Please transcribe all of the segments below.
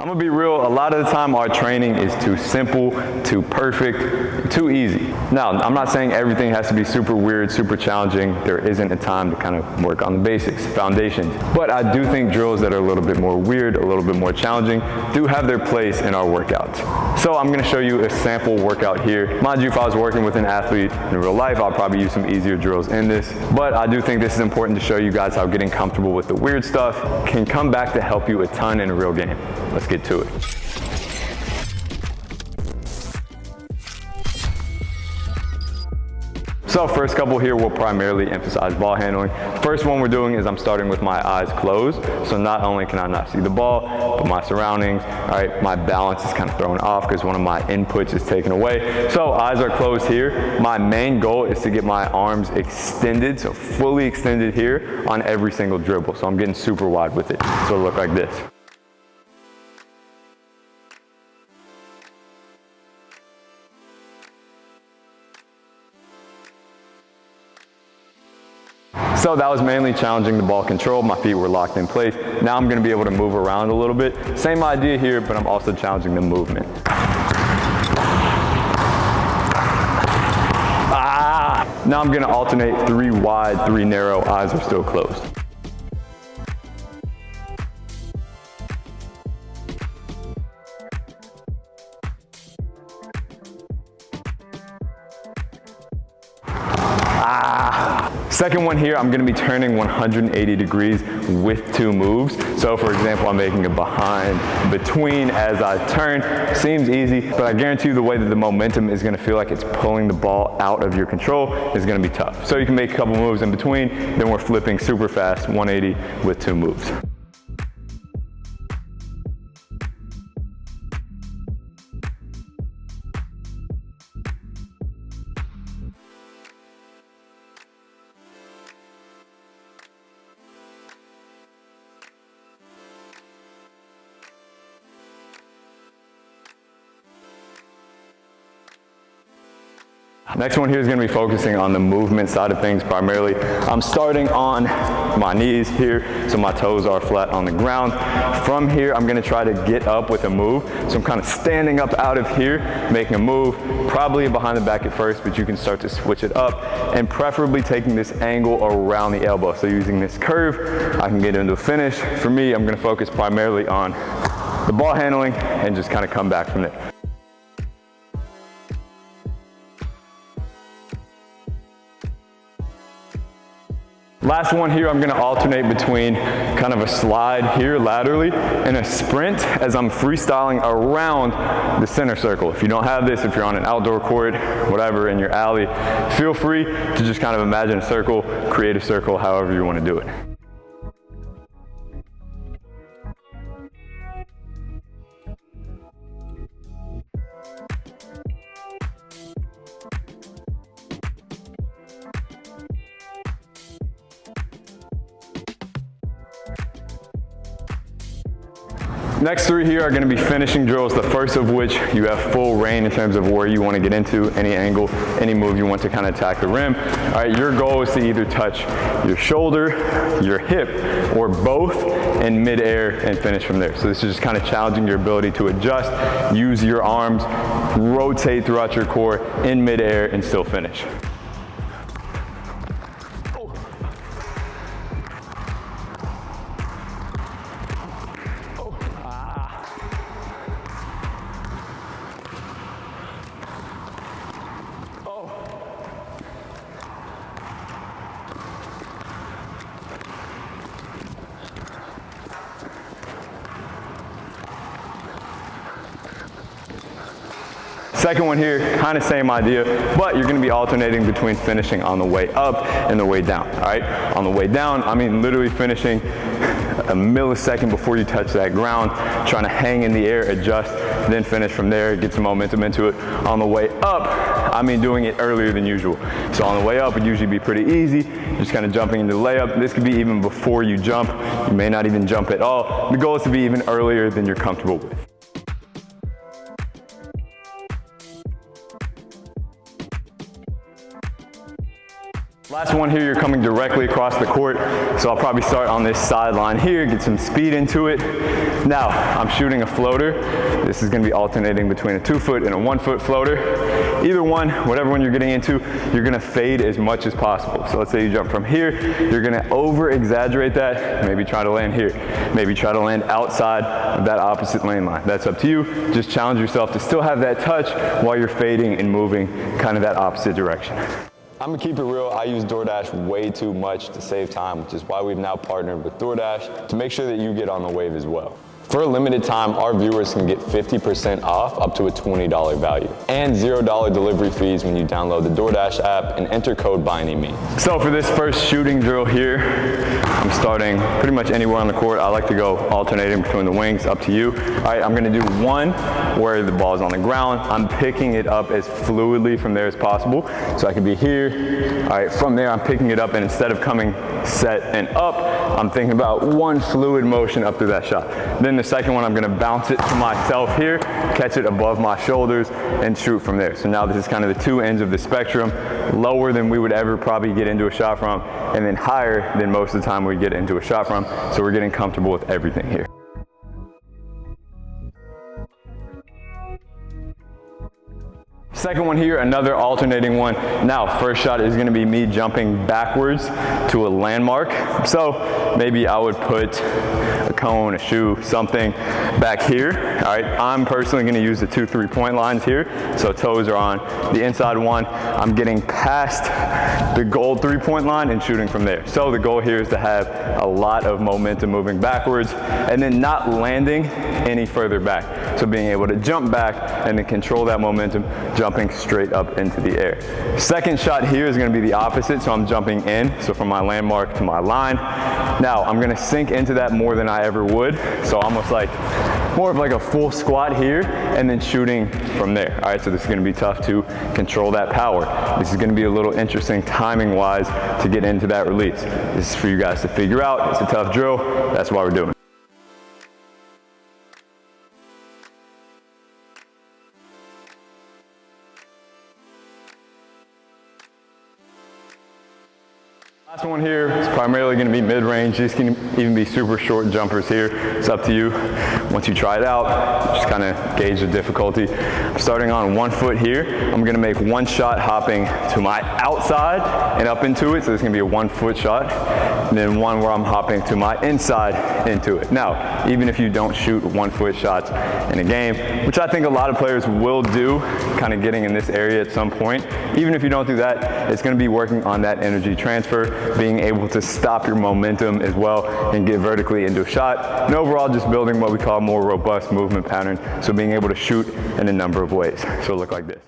I'm gonna be real, a lot of the time our training is too simple, too perfect, too easy. Now, I'm not saying everything has to be super weird, super challenging. There isn't a time to kind of work on the basics, foundations. But I do think drills that are a little bit more weird, a little bit more challenging, do have their place in our workouts. So I'm gonna show you a sample workout here. Mind you, if I was working with an athlete in real life, I'll probably use some easier drills in this. But I do think this is important to show you guys how getting comfortable with the weird stuff can come back to help you a ton in a real game. Let's get to it. So first couple here will primarily emphasize ball handling. First one we're doing is I'm starting with my eyes closed. So not only can I not see the ball, but my surroundings, all right, my balance is kind of thrown off because one of my inputs is taken away. So eyes are closed here. My main goal is to get my arms extended, so fully extended here on every single dribble. So I'm getting super wide with it. So it'll look like this. So that was mainly challenging the ball control. My feet were locked in place. Now I'm gonna be able to move around a little bit. Same idea here, but I'm also challenging the movement. Now I'm gonna alternate 3 wide, 3 narrow, eyes are still closed. Second one here, I'm gonna be turning 180 degrees with 2 moves. So for example, I'm making a behind, between as I turn. Seems easy, but I guarantee you the way that the momentum is gonna feel like it's pulling the ball out of your control is gonna be tough. So you can make a couple moves in between, then we're flipping super fast, 180 with 2 moves. Next one here is going to be focusing on the movement side of things primarily. I'm starting on my knees here, so my toes are flat on the ground. From here, I'm going to try to get up with a move. So I'm kind of standing up out of here, making a move, probably behind the back at first, but you can start to switch it up, and preferably taking this angle around the elbow. So using this curve, I can get into a finish. For me, I'm going to focus primarily on the ball handling and just kind of come back from there. Last one here, I'm gonna alternate between kind of a slide here laterally and a sprint as I'm freestyling around the center circle. If you don't have this, if you're on an outdoor court, whatever, in your alley, feel free to just kind of imagine a circle, create a circle, however you wanna do it. Next 3 here are going to be finishing drills, the first of which you have full reign in terms of where you want to get into, any angle, any move you want to kind of attack the rim. All right, your goal is to either touch your shoulder, your hip, or both in midair and finish from there. So this is just kind of challenging your ability to adjust, use your arms, rotate throughout your core in midair and still finish. Second one here, kind of same idea, but you're gonna be alternating between finishing on the way up and the way down, all right? On the way down, I mean literally finishing a millisecond before you touch that ground, trying to hang in the air, adjust, then finish from there, get some momentum into it. On the way up, I mean doing it earlier than usual. So on the way up, it would usually be pretty easy, just kind of jumping into the layup. This could be even before you jump. You may not even jump at all. The goal is to be even earlier than you're comfortable with. Last one here, you're coming directly across the court, so I'll probably start on this sideline here, get some speed into it. Now, I'm shooting a floater. This is gonna be alternating between a 2-foot and a 1-foot floater. Either one, whatever one you're getting into, you're gonna fade as much as possible. So let's say you jump from here, you're gonna over-exaggerate that, maybe try to land here. Maybe try to land outside of that opposite lane line. That's up to you. Just challenge yourself to still have that touch while you're fading and moving kind of that opposite direction. I'm gonna keep it real, I use DoorDash way too much to save time, which is why we've now partnered with DoorDash to make sure that you get on the wave as well. For a limited time, our viewers can get 50% off up to a $20 value and $0 delivery fees when you download the DoorDash app and enter code ByAnyMeans. So for this first shooting drill here, I'm starting pretty much anywhere on the court. I like to go alternating between the wings, up to you. All right, I'm gonna do one where the ball is on the ground. I'm picking it up as fluidly from there as possible. So I can be here. All right, from there I'm picking it up, and instead of coming set and up, I'm thinking about one fluid motion up through that shot. Then the second one, I'm gonna bounce it to myself here, catch it above my shoulders, and shoot from there. So now this is kind of the two ends of the spectrum, lower than we would ever probably get into a shot from, and then higher than most of the time we get into a shot from. So we're getting comfortable with everything here. Second one here, another alternating one. Now, first shot is gonna be me jumping backwards to a landmark. So maybe I would put a cone, a shoe, something back here. All right, I'm personally gonna use the 2 3-point lines here. So toes are on the inside one. I'm getting past the goal 3-point line and shooting from there. So the goal here is to have a lot of momentum moving backwards and then not landing any further back. So being able to jump back and then control that momentum, jumping straight up into the air. Second shot here is gonna be the opposite, so I'm jumping in, so from my landmark to my line. Now, I'm gonna sink into that more than I ever would, so almost like, more of like a full squat here, and then shooting from there. All right, so this is gonna be tough to control that power. This is gonna be a little interesting timing-wise to get into that release. This is for you guys to figure out. It's a tough drill, that's why we're doing it. Last one here is primarily going to be mid-range. These can even be super short jumpers here. It's up to you. Once you try it out, just kind of gauge the difficulty. I'm starting on 1 foot here. I'm going to make one shot hopping to my outside and up into it. So it's going to be a 1 foot shot. And then one where I'm hopping to my inside into it. Now, even if you don't shoot 1 foot shots in a game, which I think a lot of players will do, kind of getting in this area at some point, even if you don't do that, it's going to be working on that energy transfer, being able to stop your momentum as well and get vertically into a shot, and overall just building what we call a more robust movement pattern, so being able to shoot in a number of ways. So it'll look like this.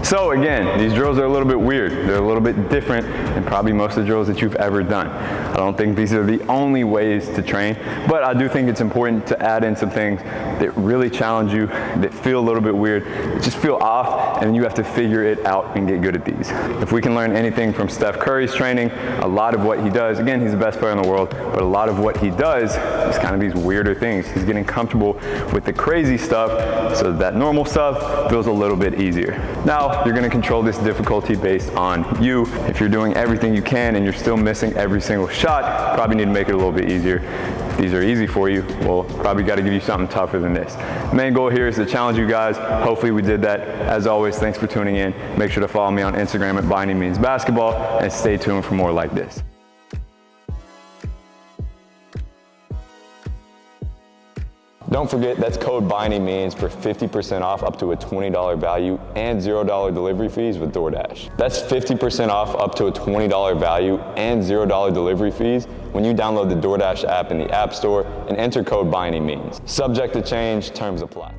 So again, these drills are a little bit weird. They're a little bit different than probably most of the drills that you've ever done. I don't think these are the only ways to train, but I do think it's important to add in some things that really challenge you, that feel a little bit weird, that just feel off, and you have to figure it out and get good at these. If we can learn anything from Steph Curry's training, a lot of what he does, again, he's the best player in the world, but a lot of what he does is kind of these weirder things. He's getting comfortable with the crazy stuff so that normal stuff feels a little bit easier. Now, you're going to control this difficulty based on you. If you're doing everything you can and you're still missing every single shot, probably need to make it a little bit easier. If these are easy for you, well, probably got to give you something tougher than this. The main goal here is to challenge you guys. Hopefully we did that. As always, thanks for tuning in. Make sure to follow me on Instagram at ByAnyMeansBasketball and stay tuned for more like this. Don't forget, that's code ByAnyMeans for 50% off up to a $20 value and $0 delivery fees with DoorDash. That's 50% off up to a $20 value and $0 delivery fees when you download the DoorDash app in the App Store and enter code ByAnyMeans. Subject to change, terms apply.